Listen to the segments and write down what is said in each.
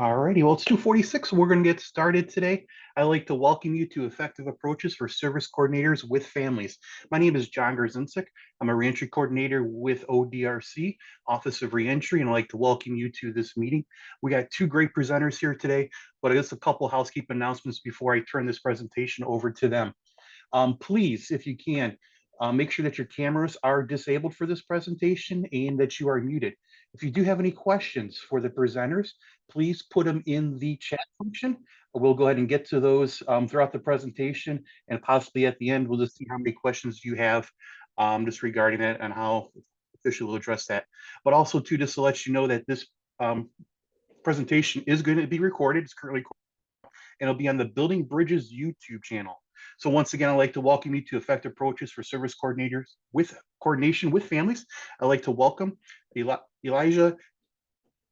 Alrighty, well, it's 2:46. We're going to get started today. I'd like to welcome you to Effective Approaches for Service Coordinators with Families. My name is John Garzinczyk. I'm a reentry coordinator with ODRC, Office of Reentry, and I'd like to welcome you to this meeting. We got two great presenters here today, but I guess a couple housekeeping announcements before I turn this presentation over to them. Please, if you can, make sure that your cameras are disabled for this presentation and that you are muted. If you do have any questions for the presenters, please put them in the chat function. We'll go ahead and get to those throughout the presentation, and possibly at the end, we'll just see how many questions you have just regarding that and how officially will address that. But also, too, just to let you know that this presentation is going to be recorded. It's currently recorded, and it'll be on the Building Bridges YouTube channel. So once again, I'd like to welcome you to Effective Approaches for Service Coordinators with Coordination with Families. I'd like to welcome Elisha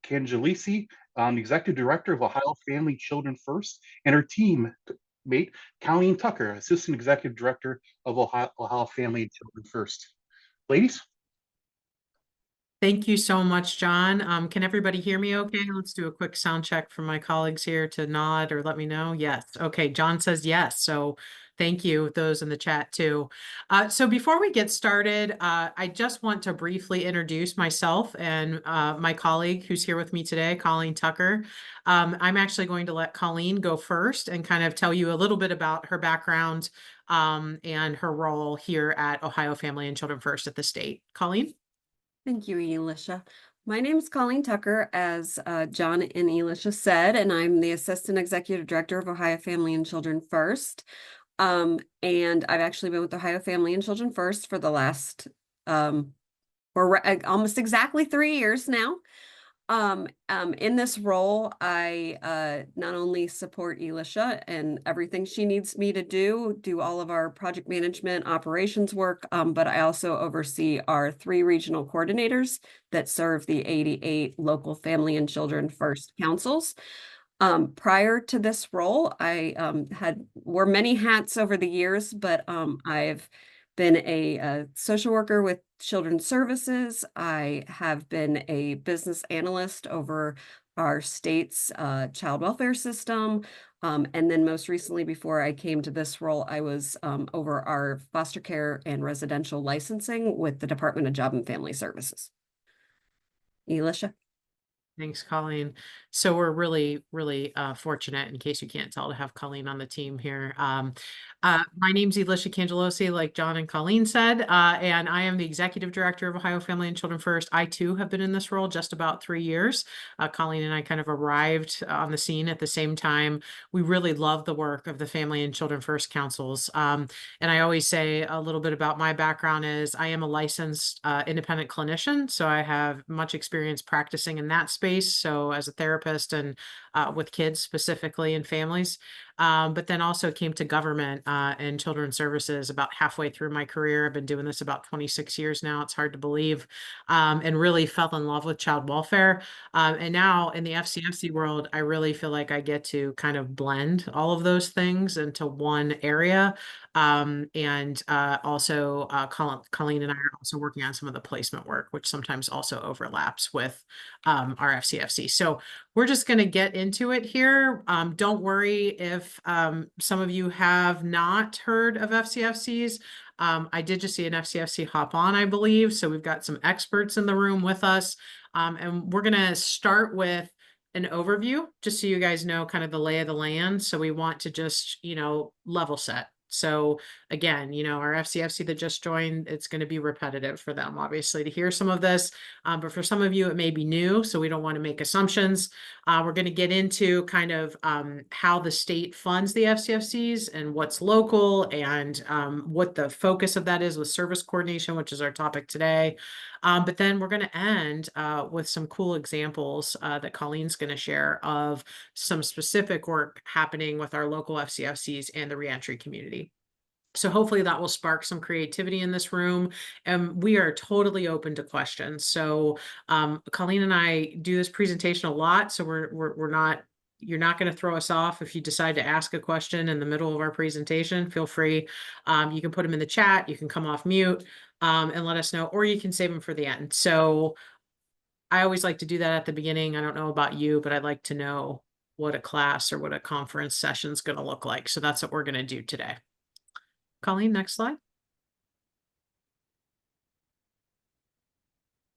Cangelosi, the Executive Director of Ohio Family Children First, and her teammate, Colleen Tucker, Assistant Executive Director of Ohio Family and Children First. Ladies. Thank you so much, John. Can everybody hear me okay? Let's do a quick sound check from my colleagues here to nod or let me know. Yes. Okay, John says yes. So thank you, those in the chat too. So before we get started, I just want to briefly introduce myself and my colleague who's here with me today, Colleen Tucker. I'm actually going to let Colleen go first and kind of tell you a little bit about her background and her role here at Ohio Family and Children First at the state. Colleen? Thank you, Elisha. My name is Colleen Tucker, as John and Elisha said, and I'm the Assistant Executive Director of Ohio Family and Children First. And I've actually been with Ohio Family and Children First for the last, almost exactly 3 years now. In this role, I not only support Elisha and everything she needs me to do all of our project management operations work, but I also oversee our 3 regional coordinators that serve the 88 local family and children first councils. Prior to this role, I wore many hats over the years, but I've been a social worker with Children's Services. I have been a business analyst over our state's child welfare system. And then most recently, before I came to this role, I was over our foster care and residential licensing with the Department of Job and Family Services. Elisha? Thanks, Colleen. So we're really, really fortunate, in case you can't tell, to have Colleen on the team here. My name's Elisha Cangelosi, like John and Colleen said, and I am the Executive Director of Ohio Family and Children First. I, too, have been in this role just about 3 years. Colleen and I kind of arrived on the scene at the same time. We really love the work of the Family and Children First councils. And I always say a little bit about my background is I am a licensed independent clinician, so I have much experience practicing in that space. So as a therapist and with kids specifically and families, but then also came to government and children's services about halfway through my career. I've been doing this about 26 years now. It's hard to believe, and really fell in love with child welfare. And now in the FCFC world, I really feel like I get to kind of blend all of those things into one area. And also Colleen and I are also working on some of the placement work, which sometimes also overlaps with our FCFC. So we're just going to get into it here. Don't worry if some of you have not heard of FCFCs. I did just see an FCFC hop on, I believe. So we've got some experts in the room with us. And we're going to start with an overview, just so you guys know kind of the lay of the land. So we want to just, level set. So again, our FCFC that just joined, it's going to be repetitive for them, obviously, to hear some of this. But for some of you, it may be new, so we don't want to make assumptions. We're going to get into kind of how the state funds the FCFCs and what's local and what the focus of that is with service coordination, which is our topic today. But then we're going to end with some cool examples that Colleen's going to share of some specific work happening with our local FCFCs and the reentry community. So hopefully that will spark some creativity in this room, and we are totally open to questions. So Colleen and I do this presentation a lot, so you're not going to throw us off if you decide to ask a question in the middle of our presentation. Feel free. You can put them in the chat. You can come off mute and let us know, or you can save them for the end. So I always like to do that at the beginning. I don't know about you, but I'd like to know what a class or what a conference session is going to look like. So that's what we're going to do today. Colleen, next slide.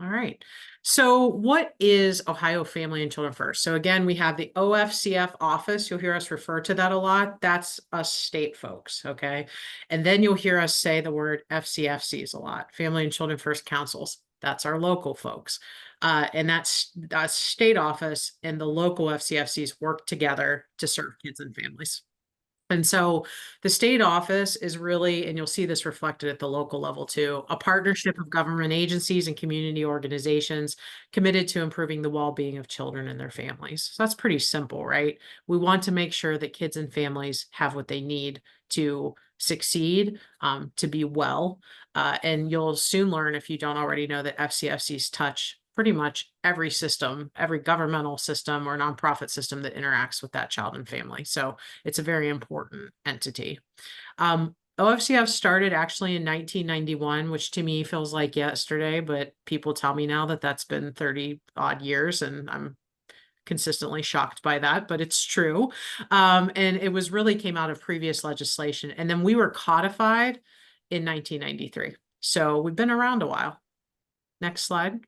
All right. So what is Ohio Family and Children First? So again, we have the OFCF office. You'll hear us refer to that a lot. That's us state folks, okay? And then you'll hear us say the word FCFCs a lot, Family and Children First Councils. That's our local folks. And that's state office and the local FCFCs work together to serve kids and families. And so the state office is really, and you'll see this reflected at the local level too, a partnership of government agencies and community organizations committed to improving the well-being of children and their families. So that's pretty simple, right? We want to make sure that kids and families have what they need to succeed, to be well. And you'll soon learn, if you don't already know, that FCFCs touch pretty much every system, every governmental system or nonprofit system that interacts with that child and family. So it's a very important entity. OFCF started actually in 1991, which to me feels like yesterday, but people tell me now that that's been 30 odd years, and I'm consistently shocked by that, but it's true. And it was really came out of previous legislation. And then we were codified in 1993. So we've been around a while. Next slide.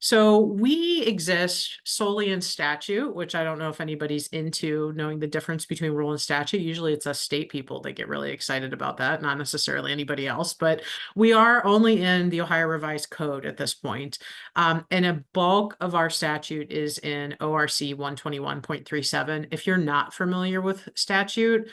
So we exist solely in statute, which I don't know if anybody's into knowing the difference between rule and statute. Usually it's us state people that get really excited about that, not necessarily anybody else, but we are only in the Ohio Revised Code at this point. And a bulk of our statute is in ORC 121.37. If you're not familiar with statute,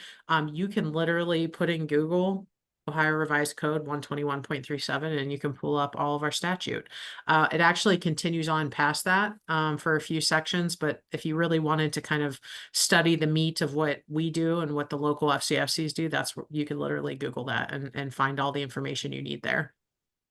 you can literally put in Google Ohio Revised Code 121.37, and you can pull up all of our statute. It actually continues on past that for a few sections, but if you really wanted to kind of study the meat of what we do and what the local FCFCs do, that's what you can literally Google that and find all the information you need there.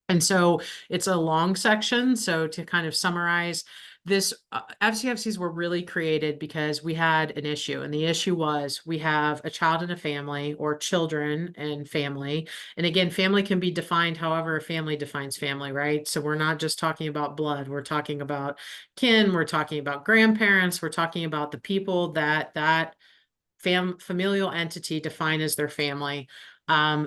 And so it's a long section. So to kind of summarize, this FCFCs were really created because we had an issue, and the issue was we have a child and a family, or children and family. And again, family can be defined however a family defines family, right? So we're not just talking about blood, we're talking about kin, we're talking about grandparents, we're talking about the people that familial entity defined as their family.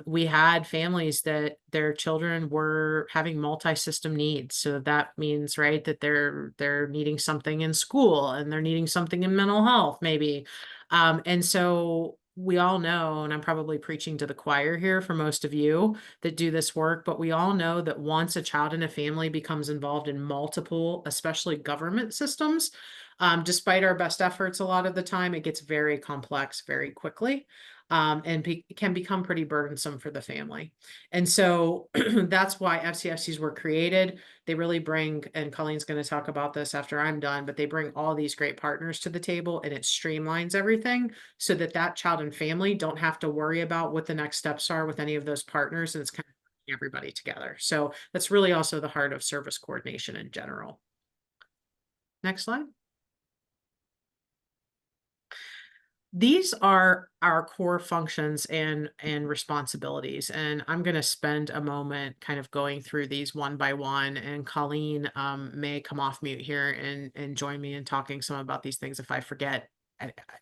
We had families that their children were having multi-system needs. So that means, right, that they're needing something in school and they're needing something in mental health, maybe. And so we all know, and I'm probably preaching to the choir here for most of you that do this work, but we all know that once a child in a family becomes involved in multiple, especially government systems, despite our best efforts, a lot of the time it gets very complex very quickly. And can become pretty burdensome for the family. And so that's why FCFCs were created. They really bring, and Colleen's going to talk about this after I'm done, but they bring all these great partners to the table, and it streamlines everything so that that child and family don't have to worry about what the next steps are with any of those partners. And it's kind of bringing everybody together. So that's really also the heart of service coordination in general. Next slide. These are our core functions and responsibilities, and I'm going to spend a moment kind of going through these one by one, and Colleen may come off mute here and join me in talking some about these things if I forget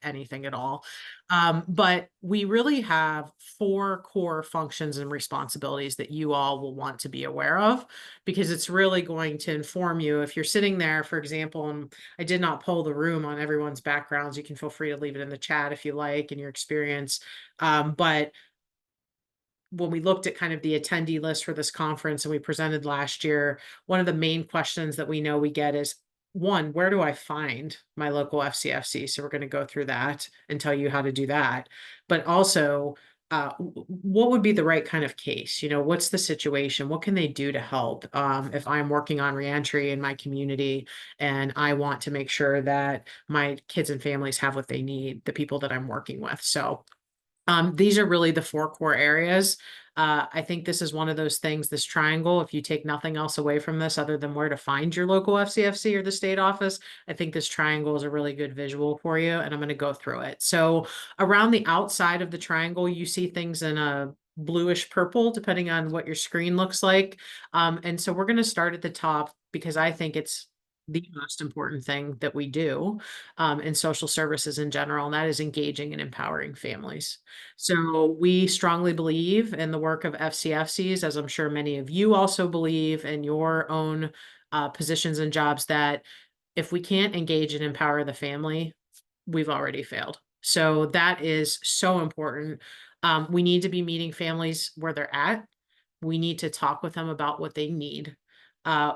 anything at all. But we really have 4 core functions and responsibilities that you all will want to be aware of, because it's really going to inform you. If you're sitting there, for example, and I did not poll the room on everyone's backgrounds, you can feel free to leave it in the chat if you like and your experience. But when we looked at kind of the attendee list for this conference and we presented last year, one of the main questions that we know we get is, one, where do I find my local FCFC? So we're going to go through that and tell you how to do that. But also, what would be the right kind of case? You know, what's the situation? What can they do to help? If I'm working on reentry in my community and I want to make sure that my kids and families have what they need, the people that I'm working with. So these are really the 4 core areas. I think this is one of those things, this triangle, if you take nothing else away from this other than where to find your local FCFC or the state office, I think this triangle is a really good visual for you, and I'm going to go through it. So around the outside of the triangle, you see things in a bluish purple, depending on what your screen looks like. And so we're going to start at the top because I think it's the most important thing that we do in social services in general, and that is engaging and empowering families. So we strongly believe in the work of FCFCs, as I'm sure many of you also believe in your own positions and jobs, that if we can't engage and empower the family, we've already failed. So that is so important. We need to be meeting families where they're at. We need to talk with them about what they need.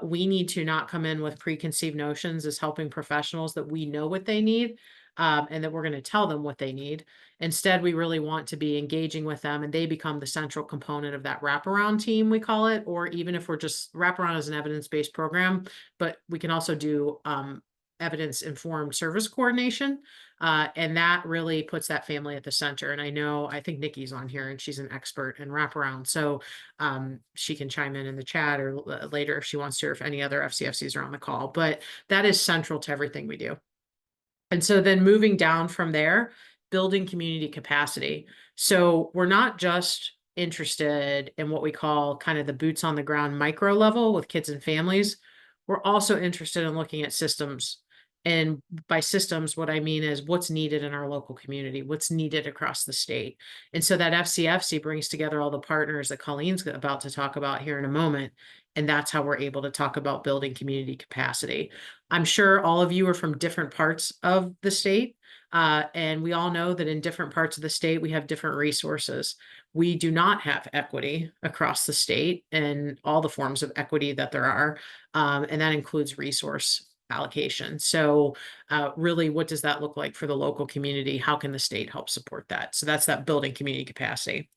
We need to not come in with preconceived notions as helping professionals that we know what they need, and that we're going to tell them what they need. Instead, we really want to be engaging with them, and they become the central component of that wraparound team, we call it, or even if we're just wraparound as an evidence-based program, but we can also do evidence-informed service coordination. And that really puts that family at the center. And I think Nikki's on here and she's an expert in wraparound. So she can chime in the chat or later if she wants to, or if any other FCFCs are on the call. But that is central to everything we do. And so then moving down from there, building community capacity. So we're not just interested in what we call kind of the boots on the ground micro level with kids and families. We're also interested in looking at systems. And by systems, what I mean is what's needed in our local community, what's needed across the state. And so that FCFC brings together all the partners that Colleen's about to talk about here in a moment. And that's how we're able to talk about building community capacity. I'm sure all of you are from different parts of the state. And we all know that in different parts of the state, we have different resources. We do not have equity across the state and all the forms of equity that there are. And that includes resource allocation. So really, what does that look like for the local community? How can the state help support that? So that's that building community capacity.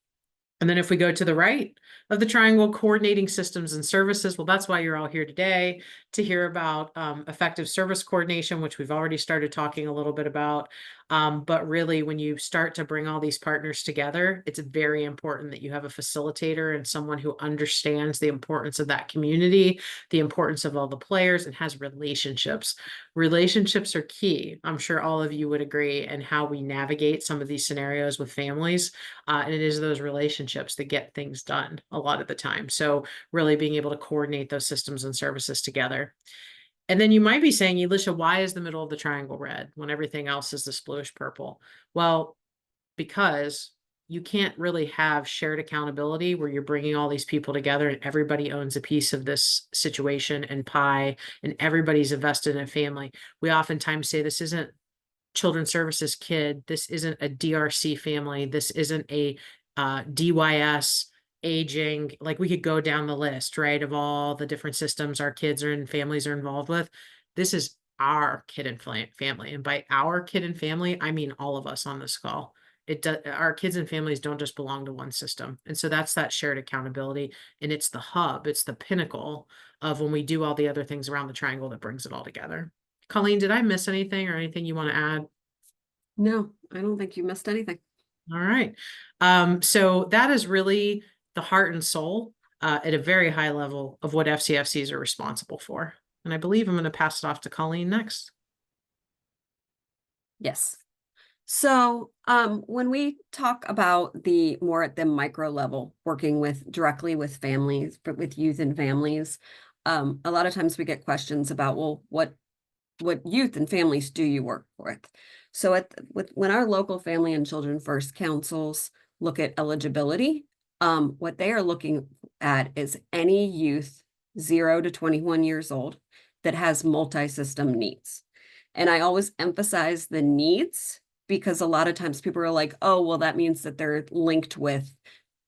And then if we go to the right of the triangle, coordinating systems and services, well, that's why you're all here today, to hear about effective service coordination, which we've already started talking a little bit about. But really, when you start to bring all these partners together, it's very important that you have a facilitator and someone who understands the importance of that community, the importance of all the players, and has relationships. Relationships are key. I'm sure all of you would agree, and how we navigate some of these scenarios with families. And it is those relationships that get things done a lot of the time. So really being able to coordinate those systems and services together. And then you might be saying, Elisha, why is the middle of the triangle red when everything else is this bluish purple? Well, because you can't really have shared accountability where you're bringing all these people together and everybody owns a piece of this situation and pie and everybody's invested in a family. We oftentimes say this isn't children's services kid. This isn't a DRC family. This isn't a DYS aging. Like we could go down the list, right, of all the different systems our kids are and families are involved with. This is our kid and family. And by our kid and family, I mean all of us on this call. Our kids and families don't just belong to one system. And so that's that shared accountability. And it's the hub, it's the pinnacle of when we do all the other things around the triangle that brings it all together. Colleen, did I miss anything or anything you want to add? No, I don't think you missed anything. All right. So that is really the heart and soul at a very high level of what FCFCs are responsible for. And I believe I'm going to pass it off to Colleen next. Yes. So when we talk about the more at the micro level, working directly with families, but with youth and families, a lot of times we get questions about, well, what youth and families do you work with? So when our local family and children first councils look at eligibility, what they are looking at is any youth 0 to 21 years old that has multi-system needs. And I always emphasize the needs because a lot of times people are like, oh, well, that means that they're linked with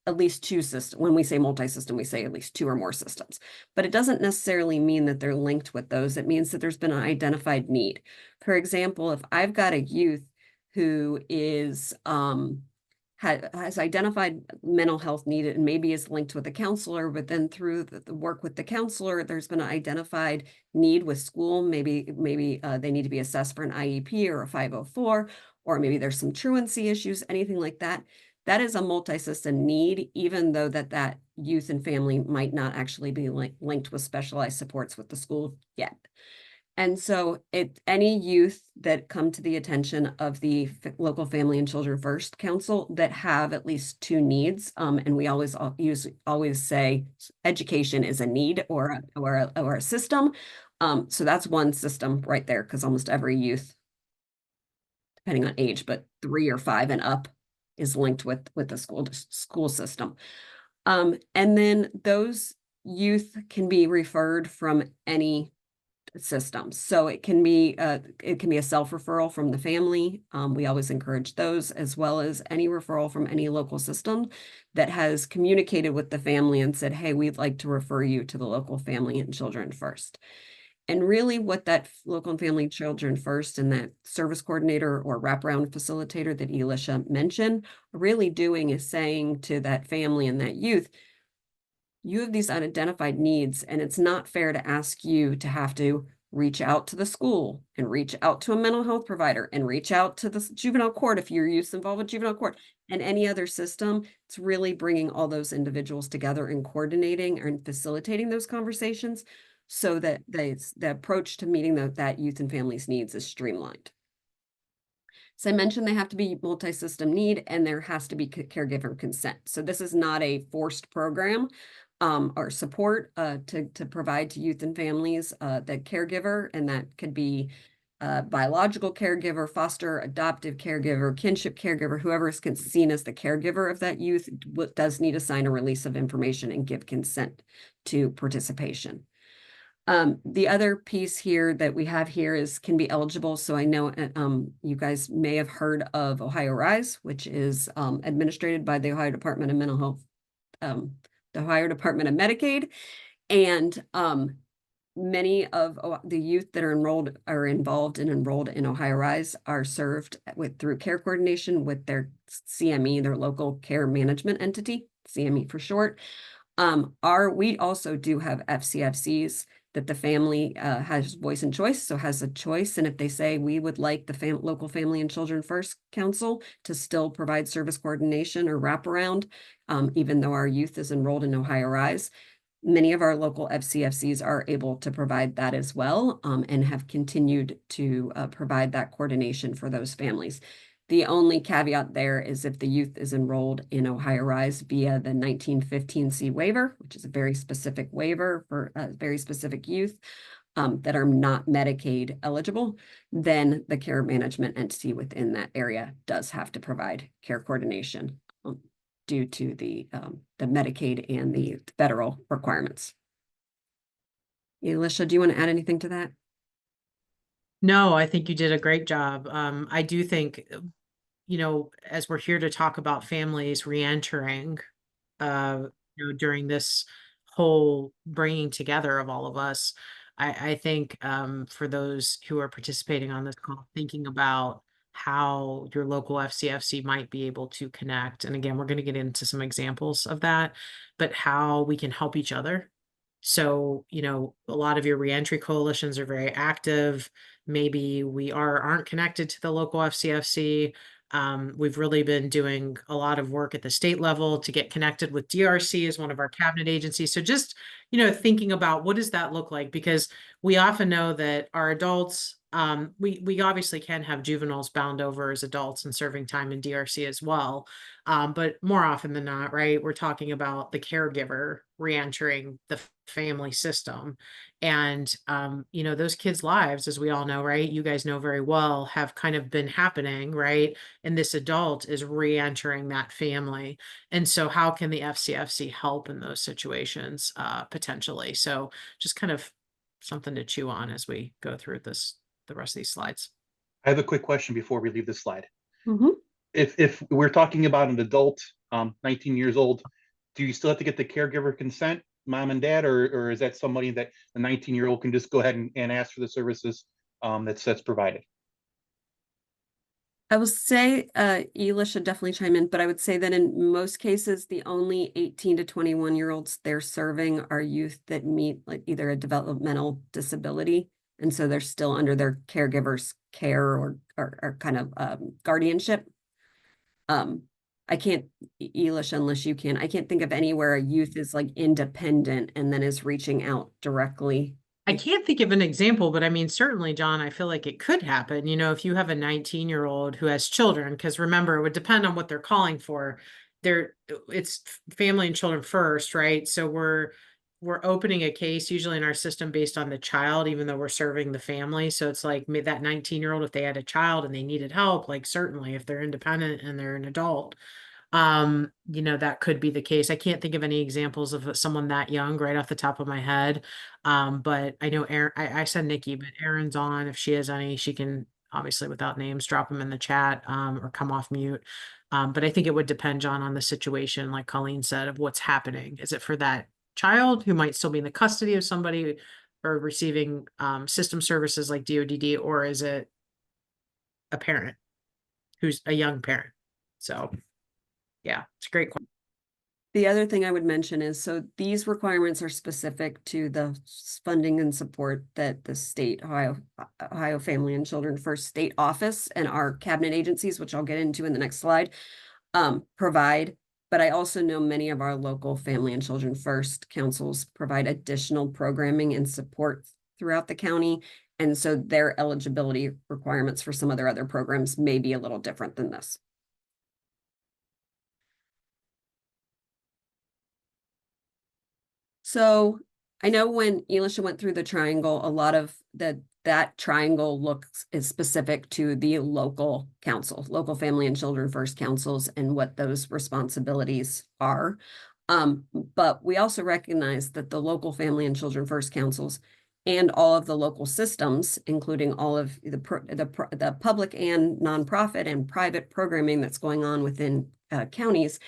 at least 2 systems. When we say multi-system, we say at least 2 or more systems, but it doesn't necessarily mean that they're linked with those. It means that there's been an identified need. For example, if I've got a youth who is has identified mental health need and maybe is linked with a counselor, but then through the work with the counselor, there's been an identified need with school. Maybe they need to be assessed for an IEP or a 504, or maybe there's some truancy issues, anything like that. That is a multi-system need, even though that youth and family might not actually be linked with specialized supports with the school yet. And so any youth that come to the attention of the local Family and Children First Council that have at least two needs, and we always say education is a need or a system. So that's one system right there, because almost every youth, depending on age, but 3 or 5 and up, is linked with the school system. And then those youth can be referred from any systems. So it can be a self-referral from the family. We always encourage those, as well as any referral from any local system that has communicated with the family and said, hey, we'd like to refer you to the local Family and Children First. And really what that local and family children first and that service coordinator or wraparound facilitator that Elisha mentioned are really doing is saying to that family and that youth, you have these unidentified needs, and it's not fair to ask you to have to reach out to the school and reach out to a mental health provider and reach out to the juvenile court if your youth's involved with juvenile court and any other system. It's really bringing all those individuals together and coordinating and facilitating those conversations so that the approach to meeting that youth and families needs is streamlined. So I mentioned they have to be multi-system need, and there has to be caregiver consent. So this is not a forced program or support to provide to youth and families the caregiver, and that could be biological caregiver, foster, adoptive caregiver, kinship caregiver, whoever is seen as the caregiver of that youth does need to sign a release of information and give consent to participation. The other piece here that we have here is can be eligible. So I know you guys may have heard of Ohio Rise, which is administrated by the Ohio Department of Mental Health, the Ohio Department of Medicaid. And many of the youth that are involved and enrolled in Ohio Rise are served through care coordination with their CME, their local care management entity, CME for short. We also do have FCFCs that the family has voice and choice, so has a choice. And if they say we would like the local Family and Children First Council to still provide service coordination or wraparound, even though our youth is enrolled in Ohio Rise, many of our local FCFCs are able to provide that as well, and have continued to provide that coordination for those families. The only caveat there is if the youth is enrolled in Ohio Rise via the 1915C waiver, which is a very specific waiver for very specific youth that are not Medicaid eligible, then the care management entity within that area does have to provide care coordination due to the Medicaid and the federal requirements. Elisha, do you want to add anything to that? No, I think you did a great job. I do think, as we're here to talk about families reentering, during this whole bringing together of all of us, I think for those who are participating on this call, thinking about how your local FCFC might be able to connect. And again, we're going to get into some examples of that, but how we can help each other. So, a lot of your reentry coalitions are very active. Maybe we aren't connected to the local FCFC. We've really been doing a lot of work at the state level to get connected with DRC as one of our cabinet agencies. So just, thinking about what does that look like? Because we often know that our adults, we obviously can have juveniles bound over as adults and serving time in DRC as well. But more often than not, right, we're talking about the caregiver reentering the family system. And, those kids' lives, as we all know, right, you guys know very well, have kind of been happening, right? And this adult is re-entering that family. And so how can the FCFC help in those situations potentially? So just kind of something to chew on as we go through the rest of these slides. I have a quick question before we leave this slide. Mm-hmm. If we're talking about an adult, 19 years old, do you still have to get the caregiver consent, mom and dad, or is that somebody that the 19-year-old can just go ahead and ask for the services that's provided? I would say Ela should definitely chime in, but I would say that in most cases, the only 18 to 21-year-olds they're serving are youth that meet like either a developmental disability, and so they're still under their caregiver's care or kind of guardianship. I can't, Elish, unless you can, I can't think of anywhere a youth is like independent and then is reaching out directly I can't think of an example, but I mean, certainly, John, I feel like it could happen. You know, if you have a 19-year-old who has children, because remember, it would depend on what they're calling for. It's family and children first, right? So we're opening a case usually in our system based on the child, even though we're serving the family. So it's like that 19-year-old, if they had a child and they needed help, like certainly if they're independent and they're an adult, you know, that could be the case. I can't think of any examples of someone that young right off the top of my head. But I know Aaron, I said Nikki, but Erin's on. If she has any, she can obviously without names, drop them in the chat, or come off mute. But I think it would depend, John, on the situation, like Colleen said, of what's happening. Is it for that child who might still be in the custody of somebody or receiving system services like DODD, or is it a parent who's a young parent? So yeah, it's a great question. The other thing I would mention is, so these requirements are specific to the funding and support that the state, Ohio Family and Children First State Office and our cabinet agencies, which I'll get into in the next slide, provide. But I also know many of our local Family and Children First councils provide additional programming and support throughout the county. And so their eligibility requirements for some of their other programs may be a little different than this. So I know when Elisha went through the triangle, a lot of that triangle is specific to the local council, local family and children first councils, and what those responsibilities are. But we also recognize that the local family and children first councils and all of the local systems, including all of the public and nonprofit and private programming that's going on within counties,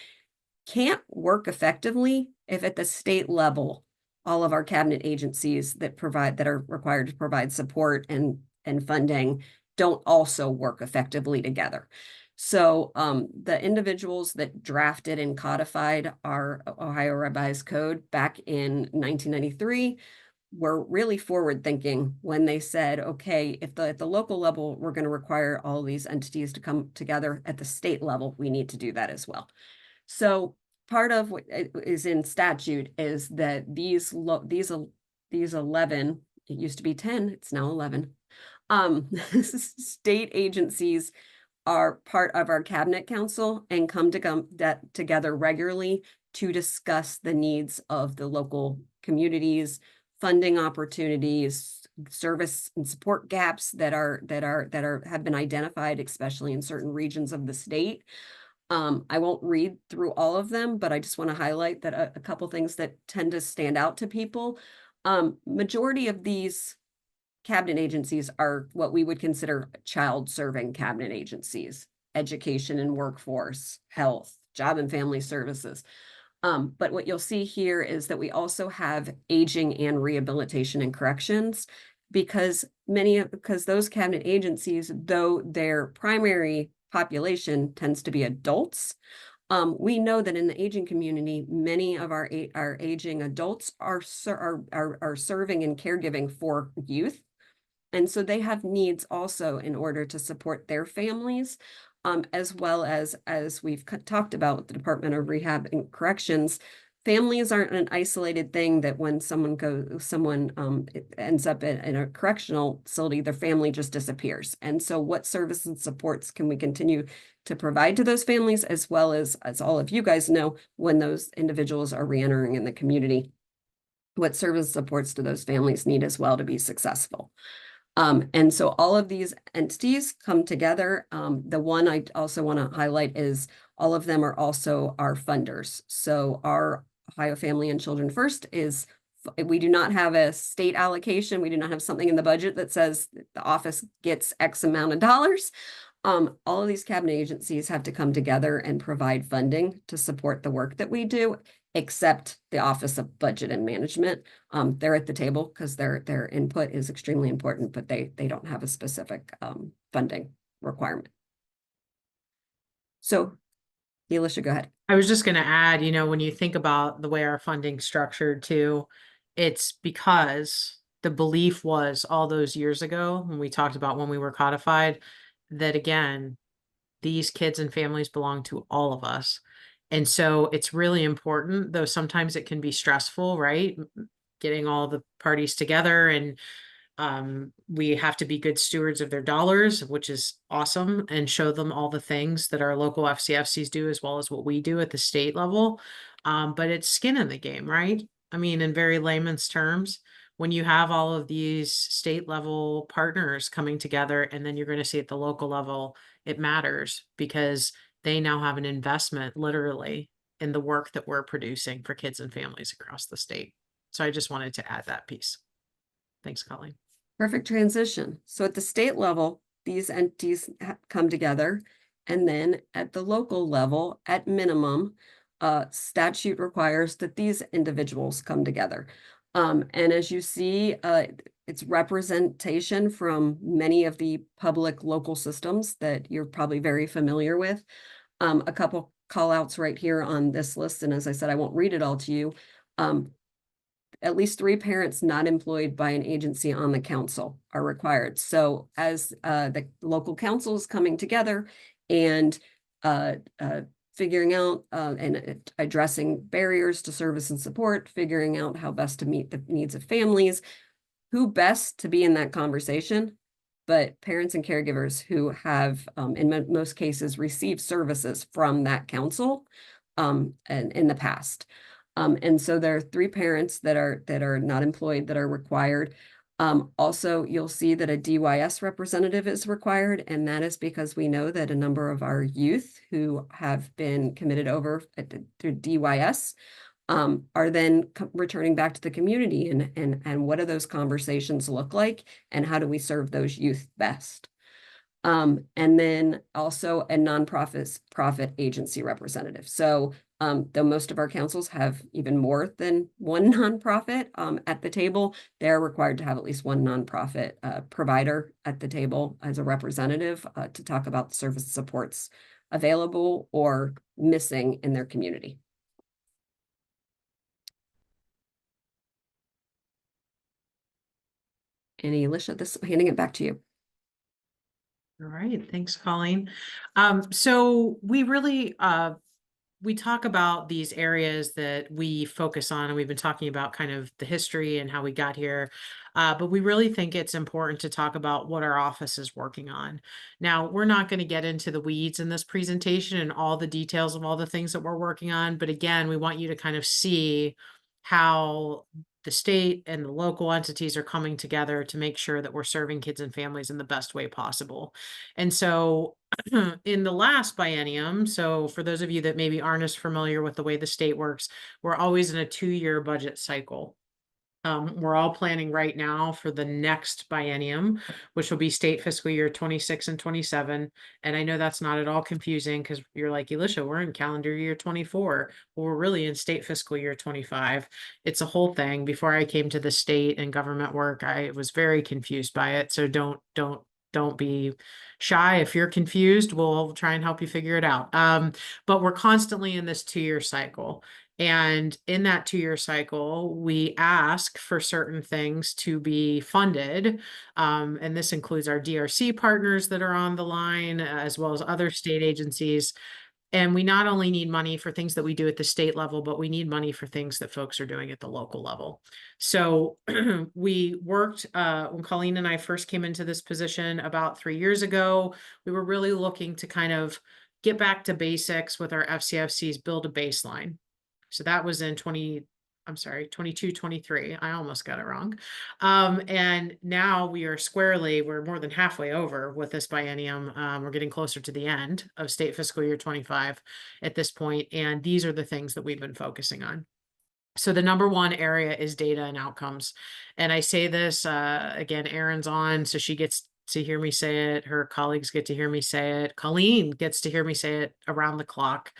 can't work effectively if at the state level, all of our cabinet agencies that are required to provide support and funding don't also work effectively together. So the individuals that drafted and codified our Ohio Revised Code back in 1993 were really forward thinking when they said, okay, if at the local level, we're going to require all these entities to come together, at the state level, we need to do that as well. So part of what is in statute is that these 11, it used to be 10, it's now 11, state agencies are part of our cabinet council and come together regularly to discuss the needs of the local communities, funding opportunities, service and support gaps that have been identified, especially in certain regions of the state. I won't read through all of them, but I just want to highlight that a couple things that tend to stand out to people. Majority of these cabinet agencies are what we would consider child serving cabinet agencies: education and workforce, health, job and family services. But what you'll see here is that we also have aging and rehabilitation and corrections, because those cabinet agencies, though their primary population tends to be adults, we know that in the aging community, many of our aging adults are serving and caregiving for youth. And so they have needs also in order to support their families, as well as we've talked about with the Department of Rehab and Corrections. Families aren't an isolated thing that when someone ends up in a correctional facility, their family just disappears. And so what services and supports can we continue to provide to those families, as well as all of you guys know, when those individuals are reentering in the community, what service supports do those families need as well to be successful? And so all of these entities come together. The one I also want to highlight is all of them are also our funders. So our Ohio Family and Children First we do not have a state allocation. We do not have something in the budget that says the office gets X amount of dollars. All of these cabinet agencies have to come together and provide funding to support the work that we do, except the Office of Budget and Management. They're at the table because their input is extremely important, but they don't have a specific funding requirement. So, Elisha, go ahead. I was just going to add, you know, when you think about the way our funding's structured too, it's because the belief was all those years ago when we talked about when we were codified, that again, these kids and families belong to all of us. And so it's really important, though sometimes it can be stressful, right? getting all the parties together, and we have to be good stewards of their dollars, which is awesome, and show them all the things that our local FCFCs do as well as what we do at the state level. But it's skin in the game, right? I mean, in very layman's terms, when you have all of these state level partners coming together, and then you're going to see at the local level, it matters because they now have an investment literally in the work that we're producing for kids and families across the state. So I just wanted to add that piece. Thanks, Colleen. Perfect transition. So at the state level, these entities come together, and then at the local level, at minimum, statute requires that these individuals come together. And as you see, it's representation from many of the public local systems that you're probably very familiar with. A couple call outs right here on this list, and as I said, I won't read it all to you. At least 3 parents not employed by an agency on the council are required. So as the local council is coming together and figuring out and addressing barriers to service and support, figuring out how best to meet the needs of families, who best to be in that conversation, but parents and caregivers who have, in most cases, received services from that council and in the past. And so there are 3 parents that are not employed that are required. Also, you'll see that a DYS representative is required, and that is because we know that a number of our youth who have been committed over through DYS are then returning back to the community, and what do those conversations look like, and how do we serve those youth best? And then also a profit agency representative. So though most of our councils have even more than one nonprofit at the table, they're required to have at least one nonprofit provider at the table as a representative to talk about the service supports available or missing in their community. And Elisha, handing it back to you. All right, thanks, Colleen. So we really we talk about these areas that we focus on, and we've been talking about kind of the history and how we got here. But we really think it's important to talk about what our office is working on. Now, we're not going to get into the weeds in this presentation and all the details of all the things that we're working on. But again, we want you to kind of see how the state and the local entities are coming together to make sure that we're serving kids and families in the best way possible. And so in the last biennium, so for those of you that maybe aren't as familiar with the way the state works, we're always in a 2-year budget cycle. We're all planning right now for the next biennium, which will be state fiscal year 26 and 27. And I know that's not at all confusing because you're like, Elisha, we're in calendar year 24. Well, we're really in state fiscal year 25. It's a whole thing. Before I came to the state and government work, I was very confused by it. So don't be shy. If you're confused, we'll try and help you figure it out. But we're constantly in this 2-year cycle. And in that 2-year cycle, we ask for certain things to be funded. And this includes our DRC partners that are on the line, as well as other state agencies. And we not only need money for things that we do at the state level, but we need money for things that folks are doing at the local level. So we worked, when Colleen and I first came into this position about 3 years ago, we were really looking to kind of get back to basics with our FCFCs, build a baseline. So that was in 22, 23. I almost got it wrong. And now we're more than halfway over with this biennium. We're getting closer to the end of state fiscal year 25 at this point. And these are the things that we've been focusing on. So the number one area is data and outcomes. And I say this, again, Erin's on, so she gets to hear me say it. Her colleagues get to hear me say it. Colleen gets to hear me say it around the clock.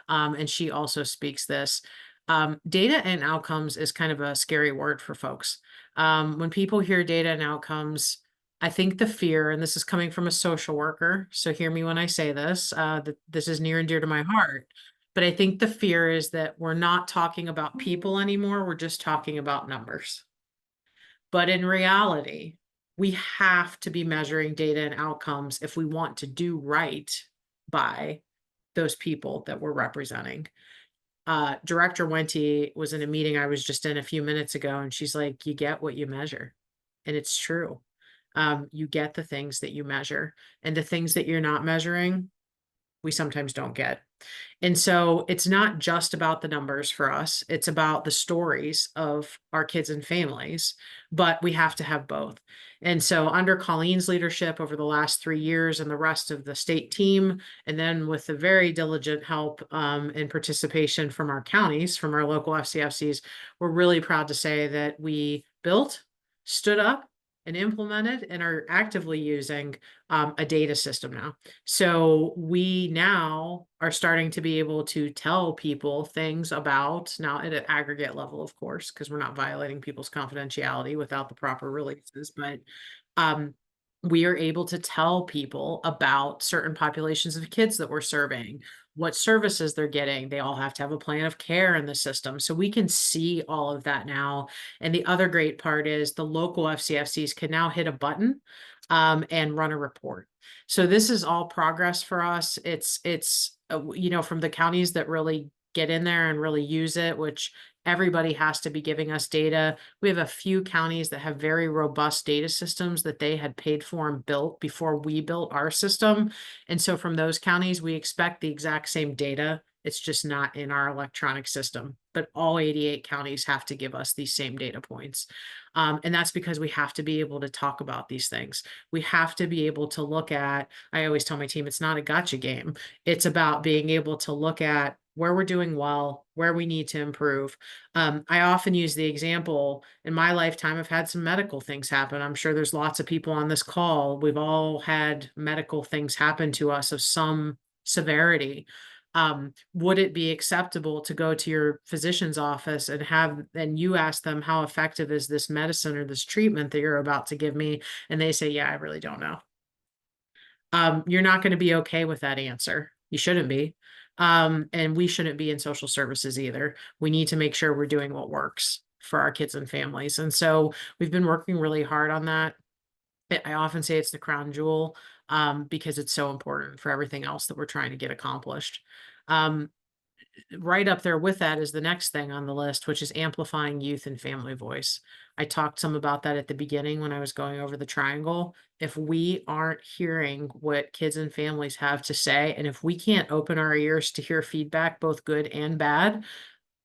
And she also speaks this. Data and outcomes is kind of a scary word for folks. When people hear data and outcomes, I think the fear, and this is coming from a social worker, so hear me when I say this, that this is near and dear to my heart. But I think the fear is that we're not talking about people anymore. We're just talking about numbers. But in reality, we have to be measuring data and outcomes if we want to do right by those people that we're representing. Director Wente was in a meeting I was just in a few minutes ago, and she's like, you get what you measure. And it's true. You get the things that you measure, and the things that you're not measuring, we sometimes don't get. And so it's not just about the numbers for us. It's about the stories of our kids and families, but we have to have both. And so under Colleen's leadership over the last 3 years and the rest of the state team, and then with the very diligent help and participation from our counties, from our local FCFCs, we're really proud to say that we built, stood up, and implemented and are actively using a data system now. So we now are starting to be able to tell people things about, now at an aggregate level, of course, because we're not violating people's confidentiality without the proper releases, but um, we are able to tell people about certain populations of kids that we're serving, what services they're getting. They all have to have a plan of care in the system. So we can see all of that now. And the other great part is the local FCFCs can now hit a button and run a report. So this is all progress for us. It's you know, from the counties that really get in there and really use it, which everybody has to be giving us data. We have a few counties that have very robust data systems that they had paid for and built before we built our system. And so from those counties, we expect the exact same data. It's just not in our electronic system, but all 88 counties have to give us these same data points. And that's because we have to be able to talk about these things. We have to be able to look at, I always tell my team, it's not a gotcha game. It's about being able to look at where we're doing well, where we need to improve. I often use the example in my lifetime, I've had some medical things happen. I'm sure there's lots of people on this call. We've all had medical things happen to us of some severity. Would it be acceptable to go to your physician's office and you ask them, how effective is this medicine or this treatment that you're about to give me? And they say, yeah, I really don't know. You're not going to be okay with that answer. You shouldn't be. And we shouldn't be in social services either. We need to make sure we're doing what works for our kids and families. And so we've been working really hard on that. I often say it's the crown jewel because it's so important for everything else that we're trying to get accomplished. Um, right up there with that is the next thing on the list, which is amplifying youth and family voice. I talked some about that at the beginning when I was going over the triangle. If we aren't hearing what kids and families have to say, and if we can't open our ears to hear feedback, both good and bad,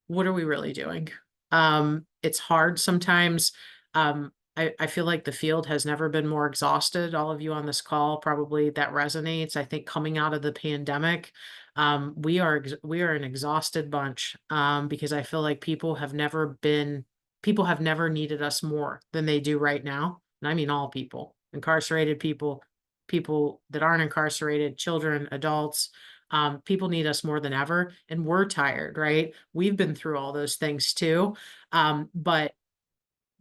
what are we really doing? It's hard sometimes. I feel like the field has never been more exhausted. All of you on this call, probably that resonates. I think coming out of the pandemic, we are an exhausted bunch because I feel like people have never needed us more than they do right now. And I mean all people, incarcerated people, people that aren't incarcerated, children, adults. People need us more than ever, and we're tired, right? We've been through all those things too. But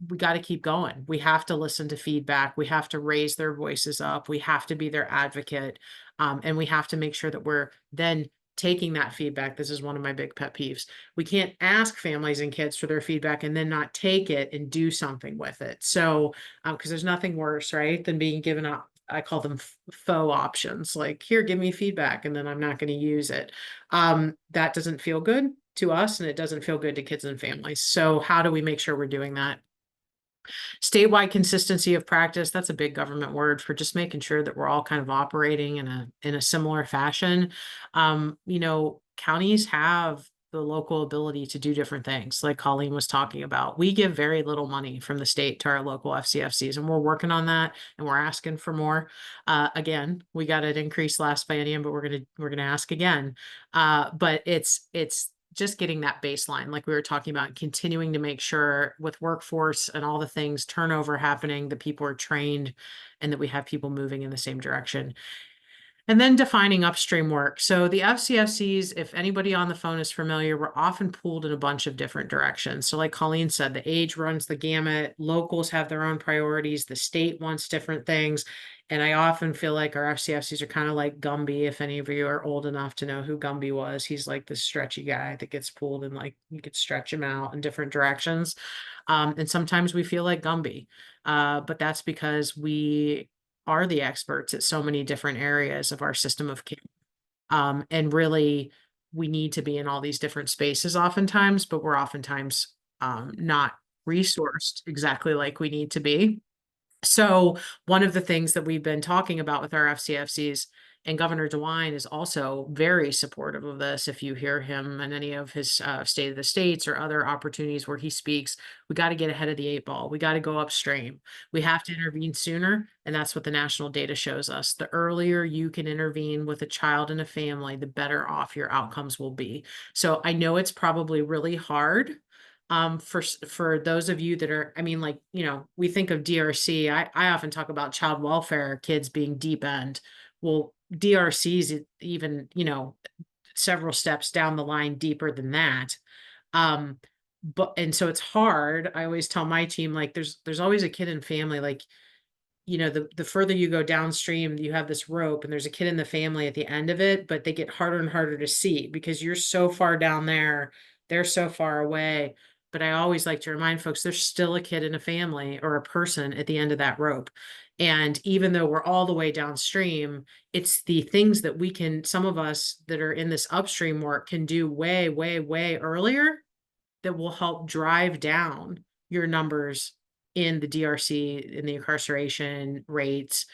we got to keep going. We have to listen to feedback. We have to raise their voices up. We have to be their advocate. And we have to make sure that we're then taking that feedback. This is one of my big pet peeves. We can't ask families and kids for their feedback and then not take it and do something with it. So, because there's nothing worse, right, than being given up. I call them faux options. Like, here, give me feedback, and then I'm not going to use it. That doesn't feel good to us, and it doesn't feel good to kids and families. So how do we make sure we're doing that? Statewide consistency of practice, that's a big government word for just making sure that we're all kind of operating in a similar fashion. You know, counties have the local ability to do different things, like Colleen was talking about. We give very little money from the state to our local FCFCs, and we're working on that, and we're asking for more. Again, we got an increase last biennium, but we're gonna ask again. But it's just getting that baseline, like we were talking about, continuing to make sure with workforce and all the things, turnover happening, that people are trained and that we have people moving in the same direction. And then defining upstream work. So the FCFCs, if anybody on the phone is familiar, we're often pulled in a bunch of different directions. So like Colleen said, the age runs the gamut. Locals have their own priorities. The state wants different things. And I often feel like our FCFCs are kind of like Gumby. If any of you are old enough to know who Gumby was, he's like this stretchy guy that gets pulled and like you could stretch him out in different directions. And sometimes we feel like Gumby, but that's because we are the experts at so many different areas of our system of care. And really, we need to be in all these different spaces oftentimes, but we're oftentimes not resourced exactly like we need to be. So one of the things that we've been talking about with our FCFCs, and Governor DeWine is also very supportive of this. If you hear him in any of his State of the States or other opportunities where he speaks, we got to get ahead of the 8 ball. We got to go upstream. We have to intervene sooner. And that's what the national data shows us. The earlier you can intervene with a child and a family, the better off your outcomes will be. So I know it's probably really hard for those of you that are, I mean, like, you know, we think of DRC. I often talk about child welfare kids being deep end. Well, DRC's even, you know, several steps down the line deeper than that. But and so it's hard. I always tell my team, like, there's always a kid in family, like, you know, the further you go downstream, you have this rope and there's a kid in the family at the end of it, but they get harder and harder to see because you're so far down there, they're so far away. But I always like to remind folks there's still a kid in a family or a person at the end of that rope. And even though we're all the way downstream, it's the things that we can, some of us that are in this upstream work can do way, way, way earlier that will help drive down your numbers in the DRC, in the incarceration rates.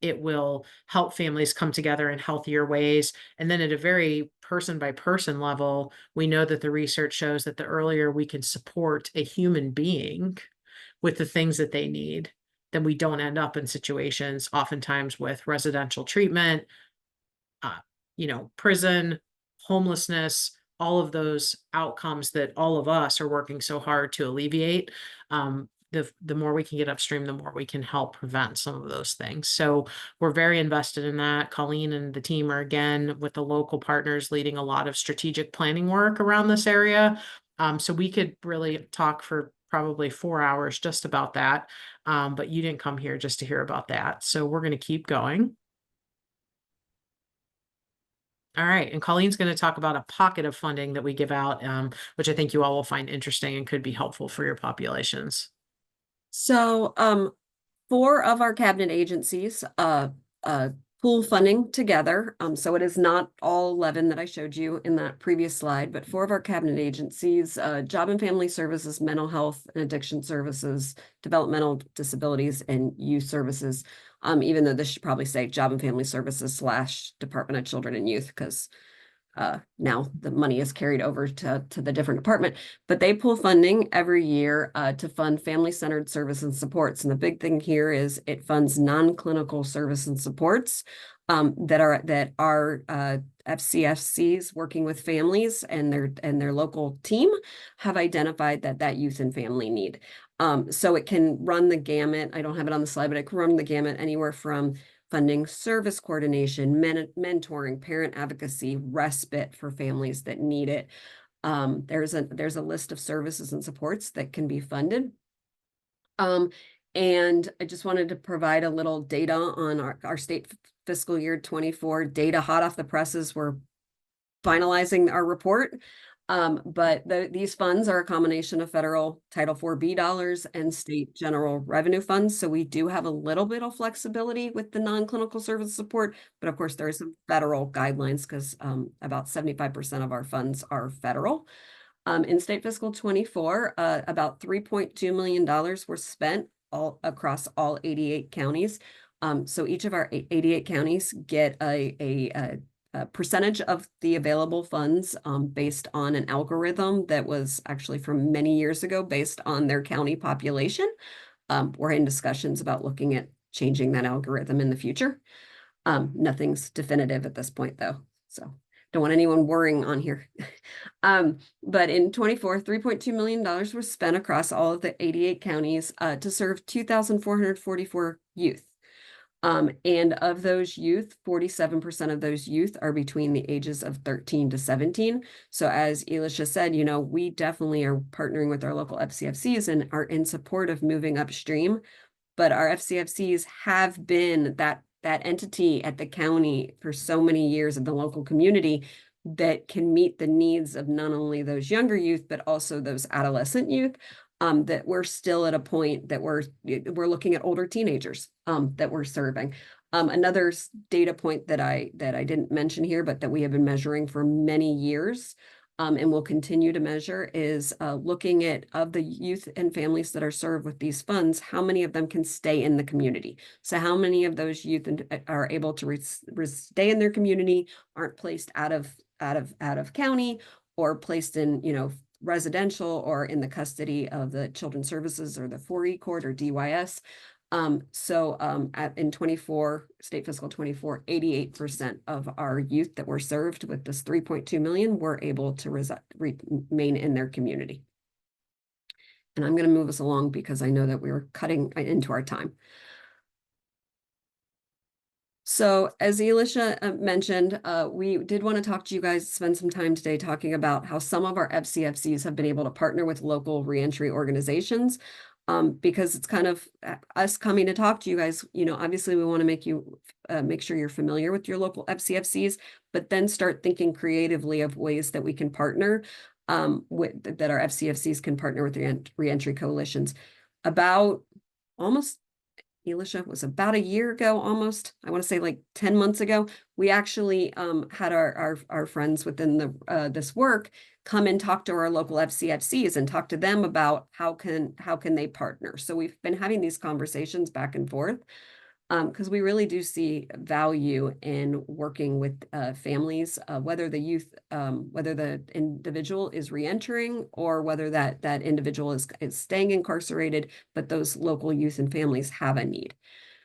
It will help families come together in healthier ways. And then at a very person by person level, we know that the research shows that the earlier we can support a human being with the things that they need, then we don't end up in situations oftentimes with residential treatment, you know, prison, homelessness, all of those outcomes that all of us are working so hard to alleviate. The more we can get upstream, the more we can help prevent some of those things. So we're very invested in that. Colleen and the team are, again, with the local partners, leading a lot of strategic planning work around this area. So we could really talk for probably 4 hours just about that. But you didn't come here just to hear about that. So we're going to keep going. All right. And Colleen's going to talk about a pocket of funding that we give out, which I think you all will find interesting and could be helpful for your populations. So 4 of our cabinet agencies pool funding together. So it is not all 11 that I showed you in that previous slide, but 4 of our cabinet agencies, Job and Family Services, Mental Health and Addiction Services, Developmental Disabilities, and Youth Services. Even though this should probably say Job and Family Services / Department of Children and Youth, because now the money is carried over to the different department, but they pull funding every year to fund family-centered service and supports. And the big thing here is it funds non-clinical service and supports that are FCFCs working with families and their local team have identified that youth and family need. So it can run the gamut. I don't have it on the slide, but it can run the gamut anywhere from funding service coordination, mentoring, parent advocacy, respite for families that need it. There's a list of services and supports that can be funded. And I just wanted to provide a little data on our state fiscal year 24 data, hot off the presses. We're finalizing our report. But these funds are a combination of federal Title IV-B dollars and state general revenue funds. So we do have a little bit of flexibility with the non-clinical service support, but of course there are some federal guidelines because about 75% of our funds are federal. In state fiscal 24, about $3.2 million were spent all across all 88 counties. So each of our 88 counties get a percentage of the available funds based on an algorithm that was actually from many years ago based on their county population. We're in discussions about looking at changing that algorithm in the future. Nothing's definitive at this point though, so don't want anyone worrying on here. But in 24, $3.2 million was spent across all of the 88 counties to serve 2,444 youth. And of those youth, 47% of those youth are between the ages of 13 to 17. So as Elisha said, you know, we definitely are partnering with our local FCFCs and are in support of moving upstream. But our FCFCs have been that entity at the county for so many years in the local community that can meet the needs of not only those younger youth, but also those adolescent youth. that we're still at a point that we're looking at older teenagers that we're serving. Another data point that I didn't mention here, but that we have been measuring for many years, and will continue to measure, is looking at, of the youth and families that are served with these funds, how many of them can stay in the community. So how many of those youth are able to stay in their community, aren't placed out of county, or placed in, you know, residential or in the custody of the Children's Services or the 4E court or DYS. In 24, state fiscal 24, 88% of our youth that were served with this 3.2 million were able to remain in their community. And I'm going to move us along because I know that we're cutting into our time. So as Elisha mentioned, we did want to talk to you guys, spend some time today talking about how some of our FCFCs have been able to partner with local reentry organizations, because it's kind of us coming to talk to you guys. You know, obviously we want to make you make sure you're familiar with your local FCFCs, but then start thinking creatively of ways that we can partner, that our FCFCs can partner with reentry coalitions. About almost, Elisha, was about a year ago, almost, I want to say like 10 months ago, we actually had our friends within the this work come and talk to our local FCFCs and talk to them about how can they partner. So we've been having these conversations back and forth, because we really do see value in working with families, whether the youth, whether the individual is reentering or whether that individual is staying incarcerated, but those local youth and families have a need.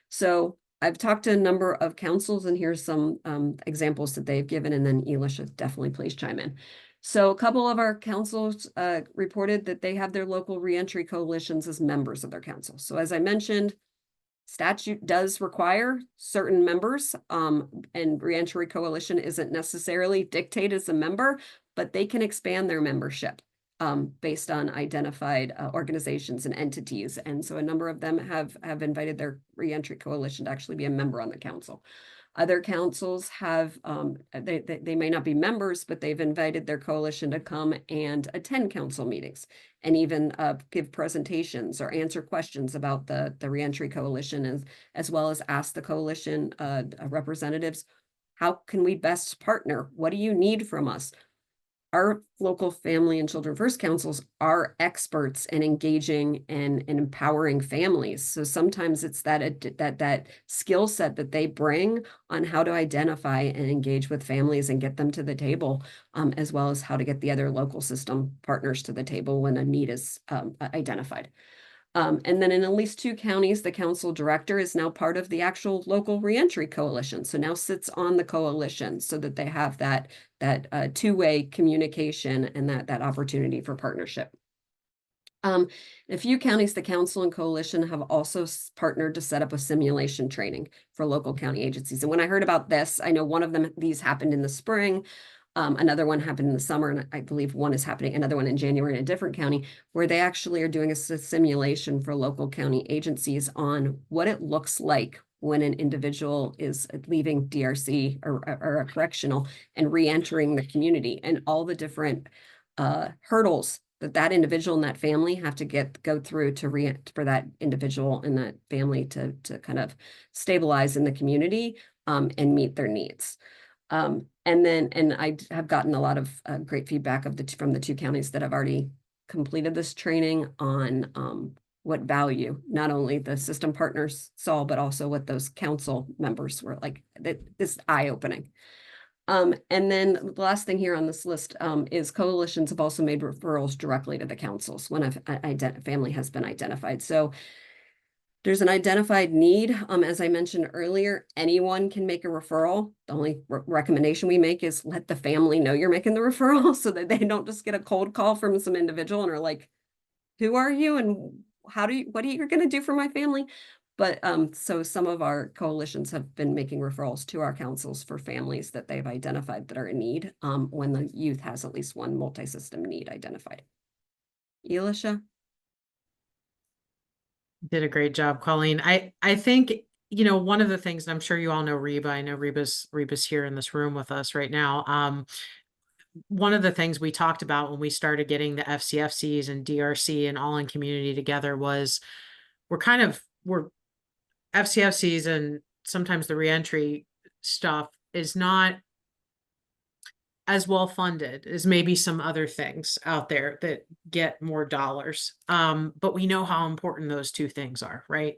So I've talked to a number of councils, and here's some examples that they've given, and then Elisha, definitely please chime in. So a couple of our councils reported that they have their local reentry coalitions as members of their council. So as I mentioned, statute does require certain members, and reentry coalition isn't necessarily dictated as a member, but they can expand their membership based on identified organizations and entities. And so a number of them have invited their reentry coalition to actually be a member on the council. Other councils have, they may not be members, but they've invited their coalition to come and attend council meetings and even give presentations or answer questions about the reentry coalition, as well as ask the coalition representatives, how can we best partner? What do you need from us? Our local family and children first councils are experts in engaging and empowering families. So sometimes it's that skill set that they bring on how to identify and engage with families and get them to the table, as well as how to get the other local system partners to the table when a need is identified. And then in at least 2 counties, the council director is now part of the actual local reentry coalition. So now sits on the coalition so that they have that two-way communication and that opportunity for partnership. In a few counties, the council and coalition have also partnered to set up a simulation training for local county agencies. And when I heard about this, I know one of these happened in the spring. Another one happened in the summer, and I believe one is happening, another one in January in a different county, where they actually are doing a simulation for local county agencies on what it looks like when an individual is leaving DRC or a correctional and re-entering the community, and all the different hurdles that individual and that family have to go through for that individual and that family to kind of stabilize in the community and meet their needs. And I have gotten a lot of great feedback from the 2 counties that have already completed this training on what value not only the system partners saw, but also what those council members were like. This eye-opening. And then the last thing here on this list is coalitions have also made referrals directly to the councils when a family has been identified. So there's an identified need. As I mentioned earlier, anyone can make a referral. The only recommendation we make is let the family know you're making the referral so that they don't just get a cold call from some individual and are like, who are you and what are you going to do for my family? But so some of our coalitions have been making referrals to our councils for families that they've identified that are in need when the youth has at least one multi-system need identified. Elisha? Did a great job, Colleen. I think, you know, one of the things, I'm sure you all know Reba. I know Reba's here in this room with us right now. one of the things we talked about when we started getting the FCFCs and DRC and all in community together was we're FCFCs and sometimes the reentry stuff is not as well funded as maybe some other things out there that get more dollars. But we know how important those two things are, right?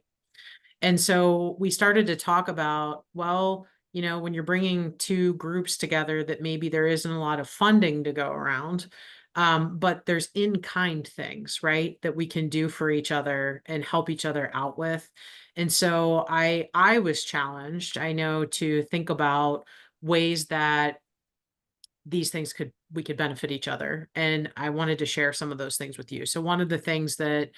And so we started to talk about, well, when you're bringing two groups together that maybe there isn't a lot of funding to go around, but there's in-kind things, right, that we can do for each other and help each other out with. And so I was challenged, I know, to think about ways that these things we could benefit each other. And I wanted to share some of those things with you. So one of the things that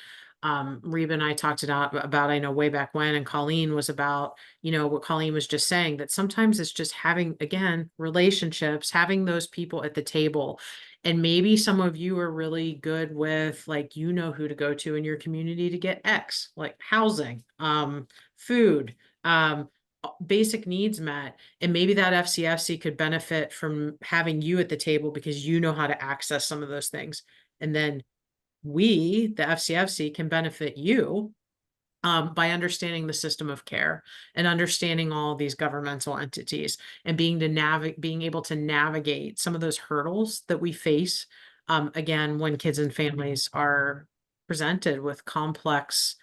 Reba and I talked about, I know way back when, and Colleen was about, what Colleen was just saying, that sometimes it's just having, again, relationships, having those people at the table. And maybe some of you are really good with, like, who to go to in your community to get X, like housing, food, basic needs met. And maybe that FCFC could benefit from having you at the table because you know how to access some of those things. And then we, the FCFC, can benefit you by understanding the system of care and understanding all these governmental entities and being able to navigate some of those hurdles that we face, again, when kids and families are presented with complex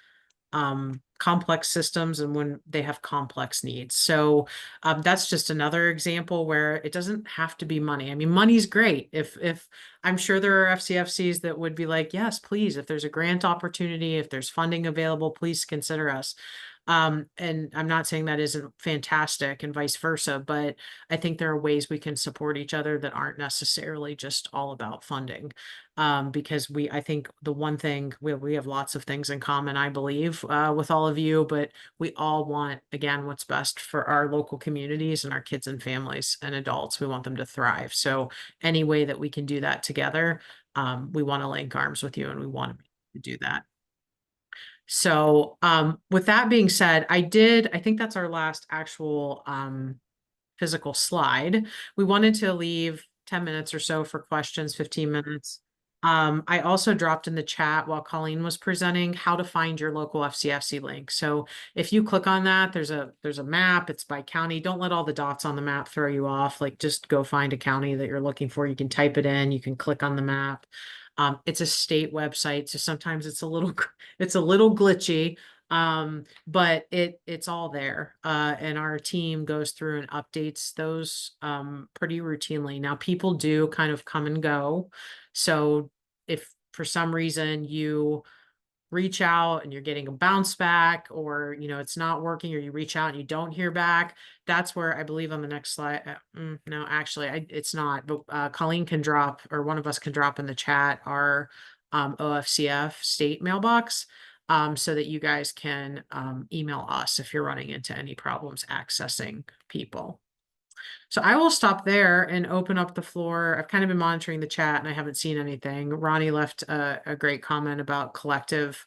systems and when they have complex needs. So that's just another example where it doesn't have to be money. I mean, money's great. If I'm sure there are FCFCs that would be like, yes, please, if there's a grant opportunity, if there's funding available, please consider us. And I'm not saying that isn't fantastic and vice versa, but I think there are ways we can support each other that aren't necessarily just all about funding. Because I think the one thing, we have lots of things in common, I believe, with all of you, but we all want, again, what's best for our local communities and our kids and families and adults. We want them to thrive. So any way that we can do that together, we want to link arms with you and we want to do that. So with that being said, I think that's our last actual physical slide. We wanted to leave 10 minutes or so for questions, 15 minutes. I also dropped in the chat while Colleen was presenting how to find your local FCFC link. So if you click on that, there's a map, it's by county. Don't let all the dots on the map throw you off. Like, just go find a county that you're looking for. You can type it in, you can click on the map. It's a state website, so sometimes it's a little glitchy, but it's all there. And our team goes through and updates those pretty routinely. Now, people do kind of come and go. So if for some reason you reach out and you're getting a bounce back, or it's not working, or you reach out and you don't hear back, that's where I believe on the next slide, no, actually it's not, but Colleen can drop, or one of us can drop in the chat, our OFCF state mailbox, so that you guys can email us if you're running into any problems accessing people. So I will stop there and open up the floor. I've kind of been monitoring the chat and I haven't seen anything. Ronnie left a great comment about collective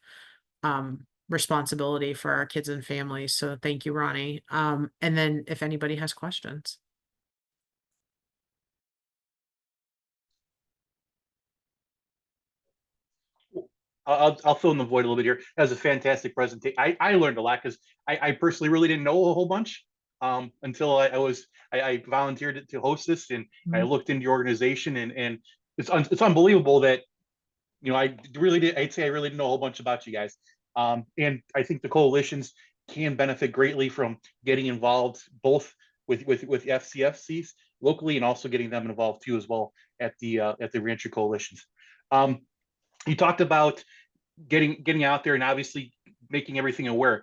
responsibility for our kids and families. So thank you, Ronnie. And then if anybody has questions. I'll fill in the void a little bit here. That was a fantastic presentation. I learned a lot because I personally really didn't know a whole bunch until I volunteered to host this, and I looked into your organization, and it's unbelievable that I really did. I'd say I really didn't know a whole bunch about you guys, and I think the coalitions can benefit greatly from getting involved both with FCFCs locally and also getting them involved too as well at the reentry coalitions. You talked about getting out there and obviously making everything aware.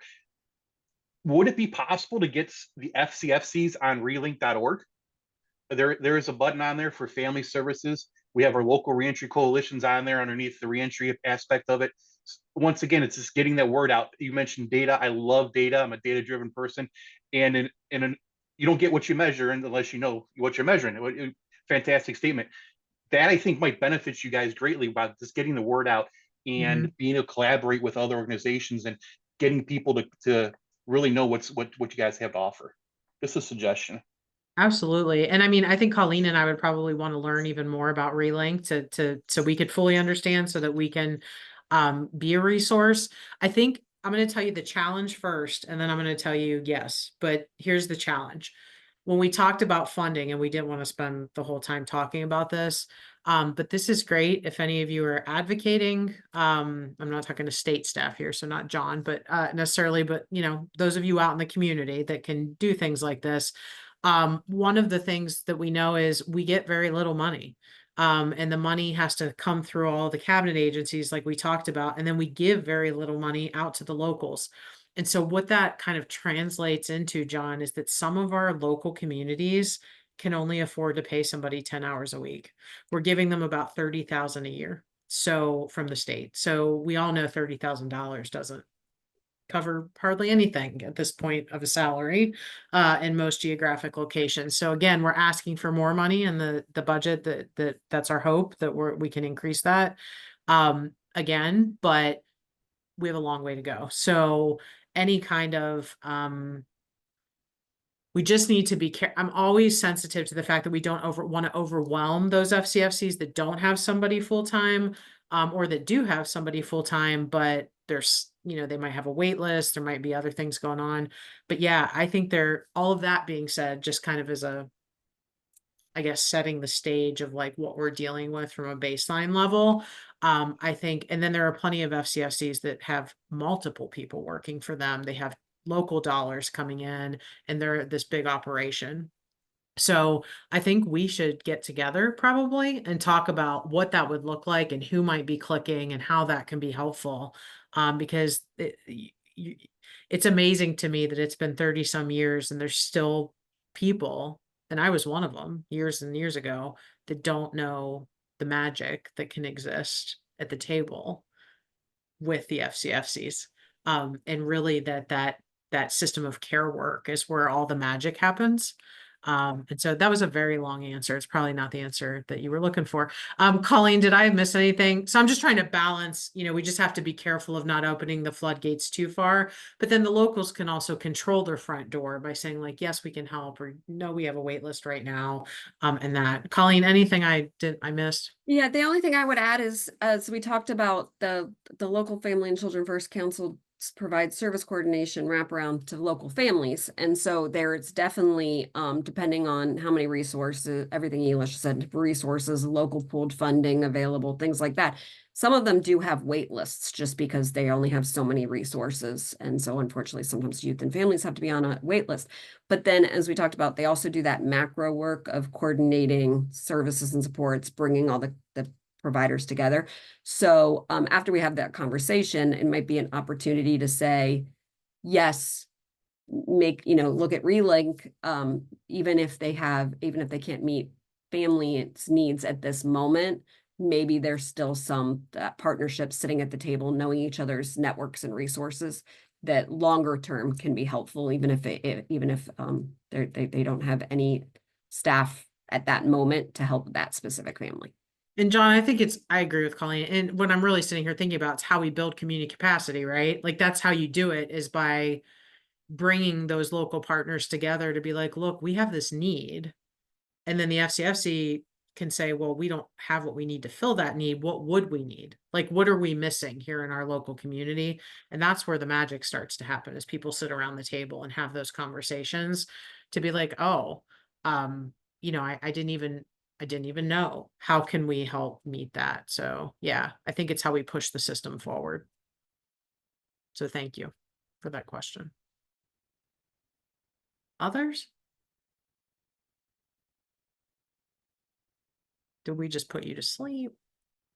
Would it be possible to get the FCFCs on relink.org? There is a button on there for family services. We have our local reentry coalitions on there underneath the reentry aspect of it. Once again, it's just getting that word out. You mentioned data. I love data. I'm a data-driven person, and you don't get what you measure unless you know what you're measuring. Fantastic statement. That I think might benefit you guys greatly by just getting the word out and being able to collaborate with other organizations and getting people to really know what you guys have to offer. Just a suggestion. Absolutely. And I mean, I think Colleen and I would probably want to learn even more about Relink so we could fully understand so that we can be a resource. I think I'm going to tell you the challenge first, and then I'm going to tell you yes, but here's the challenge. When we talked about funding, and we didn't want to spend the whole time talking about this, but this is great if any of you are advocating. I'm not talking to state staff here, so not John, but necessarily, but those of you out in the community that can do things like this. One of the things that we know is we get very little money. And the money has to come through all the cabinet agencies like we talked about, and then we give very little money out to the locals. And so what that kind of translates into, John, is that some of our local communities can only afford to pay somebody 10 hours a week. We're giving them about 30,000 a year. So from the state. So we all know $30,000 doesn't cover hardly anything at this point of a salary in most geographic locations. So again, we're asking for more money in the budget. That's our hope that we can increase that again, but we have a long way to go. So any kind of we just need to be careful. I'm always sensitive to the fact that we don't want to overwhelm those FCFCs that don't have somebody full-time or that do have somebody full-time, but there's, they might have a wait list. There might be other things going on. But yeah, I think all of that being said, just kind of as I guess, setting the stage of like what we're dealing with from a baseline level. I think, and then there are plenty of FCFCs that have multiple people working for them. They have local dollars coming in and they're this big operation. So I think we should get together probably and talk about what that would look like and who might be clicking and how that can be helpful. Because it's amazing to me that it's been 30 some years and there's still people, and I was one of them years and years ago, that don't know the magic that can exist at the table with the FCFCs. And really that system of care work is where all the magic happens. And so that was a very long answer. It's probably not the answer that you were looking for. Colleen, did I miss anything? So I'm just trying to balance, we just have to be careful of not opening the floodgates too far, but then the locals can also control their front door by saying like, yes, we can help, or no, we have a wait list right now. And that. Colleen, anything I missed? Yeah, the only thing I would add is, as we talked about, the local Family and Children First Council provides service coordination wraparound to local families. And so there it's definitely, depending on how many resources, everything Elisha said, resources, local pooled funding available, things like that. Some of them do have wait lists just because they only have so many resources. And so unfortunately, sometimes youth and families have to be on a wait list. But then, as we talked about, they also do that macro work of coordinating services and supports, bringing all the providers together. So after we have that conversation, it might be an opportunity to say, yes, look at Relink, even if they can't meet family's needs at this moment, maybe there's still some partnerships sitting at the table, knowing each other's networks and resources that longer term can be helpful, even if they don't have any staff at that moment to help that specific family. And John, I agree with Colleen. And what I'm really sitting here thinking about is how we build community capacity, right? Like that's how you do it, is by bringing those local partners together to be like, look, we have this need. And then the FCFC can say, well, we don't have what we need to fill that need. What would we need? Like, what are we missing here in our local community? And that's where the magic starts to happen, as people sit around the table and have those conversations to be like, oh, I didn't even know. How can we help meet that? So yeah, I think it's how we push the system forward. So thank you for that question. Others? Did we just put you to sleep?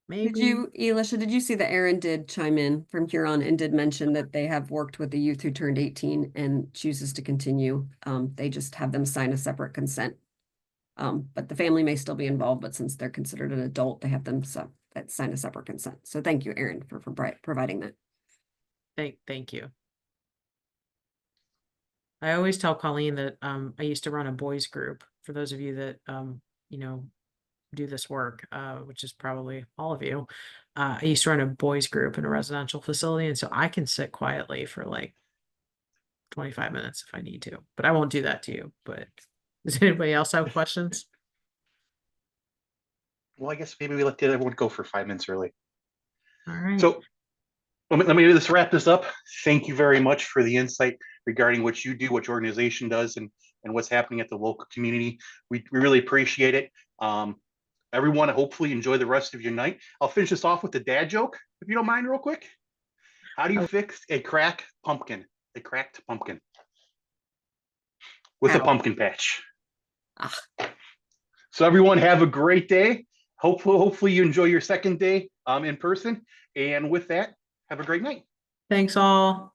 Maybe. Elisha, did you see that Aaron did chime in from Huron and did mention that they have worked with the youth who turned 18 and chooses to continue? They just have them sign a separate consent. But the family may still be involved, but since they're considered an adult, they have them sign a separate consent. So thank you, Aaron, for providing that. Thank you. I always tell Colleen that I used to run a boys group, for those of you that do this work, which is probably all of you. I used to run a boys group in a residential facility, and so I can sit quietly for like 25 minutes if I need to, but I won't do that to you. But Does anybody else have questions? Well, I guess maybe we let everyone go for 5 minutes early. All right. So let me just wrap this up. Thank you very much for the insight regarding what you do, what your organization does, and what's happening at the local community. We really appreciate it. Everyone, hopefully enjoy the rest of your night. I'll finish this off with a dad joke, if you don't mind, real quick. How do you fix a cracked pumpkin? A cracked pumpkin with a Ow. pumpkin patch. Ah. So everyone, have a great day. Hopefully you enjoy your second day in person. And with that, have a great night. Thanks all.